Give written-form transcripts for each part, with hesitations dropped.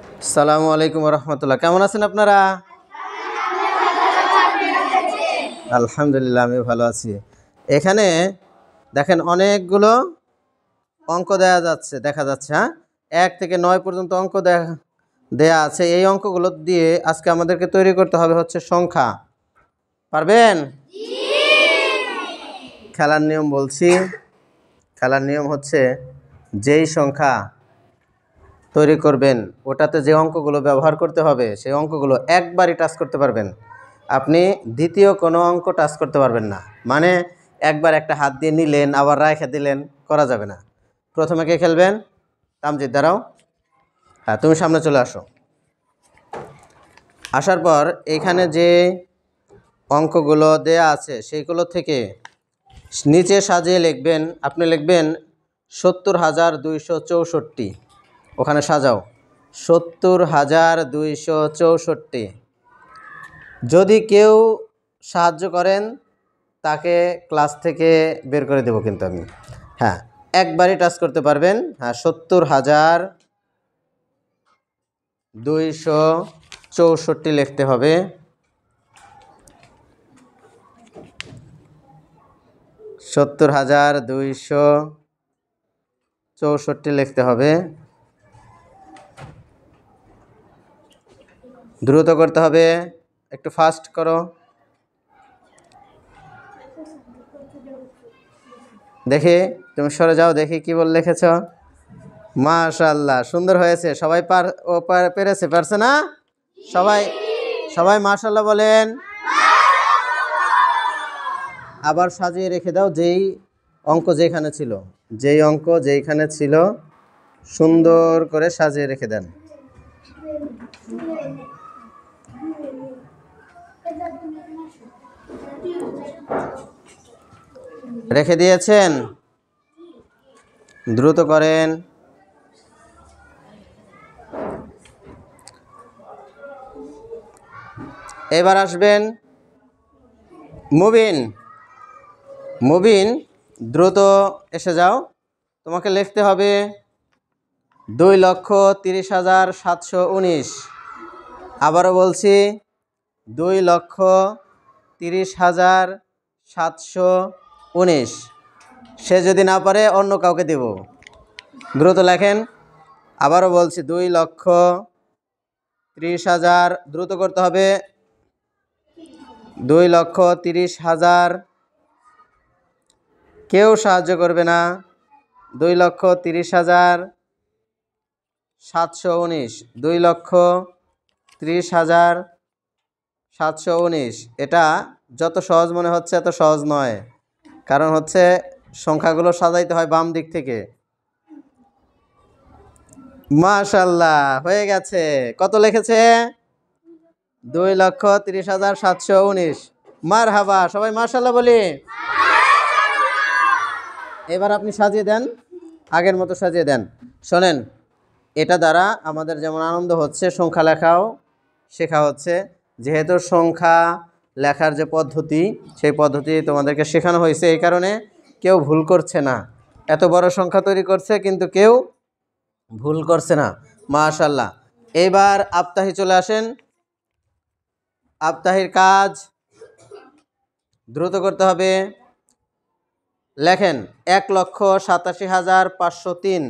আসসালামু আলাইকুম রহমতুল্লাহ। কেমন আছেন আপনারা? আলহামদুলিল্লাহ, আমি ভালো আছি। এখানে দেখেন অনেকগুলো অঙ্ক দেখা যাচ্ছে। হ্যাঁ, 1 থেকে 9 পর্যন্ত অঙ্ক দেয়া আছে। এই অঙ্কগুলো দিয়ে আজকে আমাদেরকে তৈরি করতে হবে হচ্ছে সংখ্যা। পারবেন? খেলার নিয়ম বলছি। খেলার নিয়ম হচ্ছে যেই সংখ্যা তৈরি করবেন ওটাতে যে অঙ্কগুলো ব্যবহার করতে হবে সেই অঙ্কগুলো একবারই টাচ করতে পারবেন। আপনি দ্বিতীয় কোনো অঙ্ক টাচ করতে পারবেন না। মানে একবার একটা হাত দিয়ে নিলেন আবার রাইখে দিলেন, করা যাবে না। প্রথমে কে খেলবেন? তামজিদ, দাঁড়াও। হ্যাঁ, তুমি সামনে চলে আসো। আসার পর এখানে যে অঙ্কগুলো দেয়া আছে সেইগুলো থেকে নিচে সাজিয়ে লিখবেন। আপনি লিখবেন 70,264। ওখানে সাজাও 70,264। যদি কেউ সাহায্য করেন তাকে ক্লাস থেকে বের করে দেব কিন্তু আমি। হ্যাঁ, একবারই টাচ করতে পারবেন। হ্যাঁ, 70,264 লিখতে হবে। 70,264 লিখতে হবে। দ্রুত করতে হবে, একটু ফাস্ট করো। দেখি, তুমি সরে যাও, দেখি কি বল লিখেছ। মাশাআল্লাহ, সুন্দর হয়েছে। সবাই পেরেছে? পারছে না? সবাই সবাই মাশাআল্লাহ বলেন। আবার সাজিয়ে রেখে দাও যেই অঙ্ক যেখানে ছিল সুন্দর করে সাজিয়ে রেখে দেন। রেখে দিয়েছেন? দ্রুত করেন। এবার আসবেন মুবিন, দ্রুত এসে যাও। তোমাকে লিখতে হবে 2,30,719। আবারও বলছি 2,30,719। সে যদি না পারে অন্য কাউকে দেব। দ্রুত লেখেন। আবারও বলছি 2,30,000। দ্রুত করতে হবে। 2,30,000। কেউ সাহায্য করবে না। 2,30,719। 2,30,719। এটা যত সহজ মনে হচ্ছে এত সহজ নয়, কারণ হচ্ছে সংখ্যাগুলো সাজাইতে হয় বাম দিক থেকে। মাশাআল্লাহ, হয়ে গেছে। কত লিখেছে? 2,30,719। মারহাবা, সবাই মাশাআল্লাহ বলি। এবার আপনি সাজিয়ে দেন, আগের মতো সাজিয়ে দেন। শোনেন, এটা দ্বারা আমাদের যেমন আনন্দ হচ্ছে, সংখ্যা লেখাও শেখা হচ্ছে। যেহেতু সংখ্যা লেখার যে পদ্ধতি সেই পদ্ধতি তোমাদেরকে শেখানো হয়েছে, এই কারণে কেউ ভুল করছে না। এত বড় সংখ্যা তৈরি করছে কিন্তু কেউ ভুল করছে না। মাশাআল্লাহ। এইবার আফতাহি চলে আসেন। আফতাহির কাজ দ্রুত করতে হবে। লেখেন 1,87,503।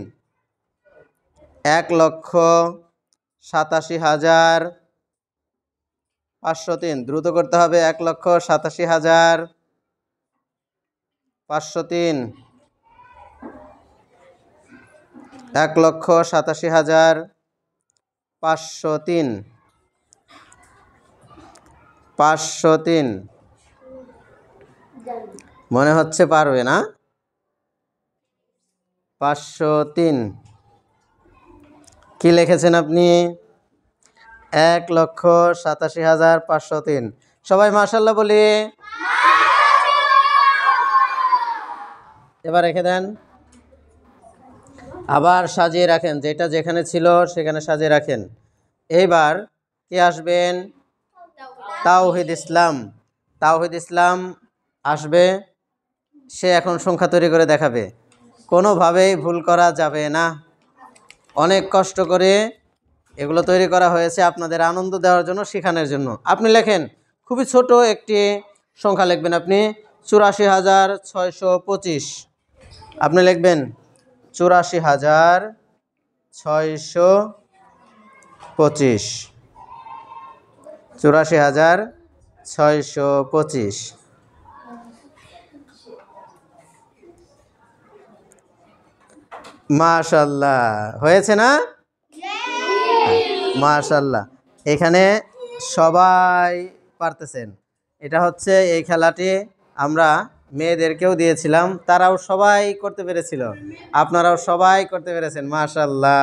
1,87,503। দ্রুত করতে হবে। 1,87,503। 1,87,503। 503। মনে হচ্ছে পারবে না? 503। কি লিখেছেন আপনি? 1,87,503। সবাই মাশাআল্লাহ বলি। এবার রেখে দেন। আবার সাজিয়ে রাখেন, যেটা যেখানে ছিল সেখানে সাজিয়ে রাখেন। এইবার কে আসবেন? তাওহিদ ইসলাম। তাওহিদ ইসলাম আসবে। সে এখন সংখ্যা তৈরি করে দেখাবে। কোনোভাবেই ভুল করা যাবে না। অনেক কষ্ট করে এগুলো তৈরি করা হয়েছে আপনাদের আনন্দ দেওয়ার জন্য, শেখানোর জন্য। আপনি লেখেন, খুবই ছোট একটি সংখ্যা লিখবেন আপনি, 84,625। আপনি লিখবেন 84,625, 84,625। মাশাআল্লাহ, হয়েছে না? মাশাআল্লাহ, এখানে সবাই পারতেছেন। এটা হচ্ছে এই খেলাটি আমরা মেয়েদেরকেও দিয়েছিলাম, তারাও সবাই করতে পেরেছিল। আপনারাও সবাই করতে পেরেছেন। মাশাআল্লাহ।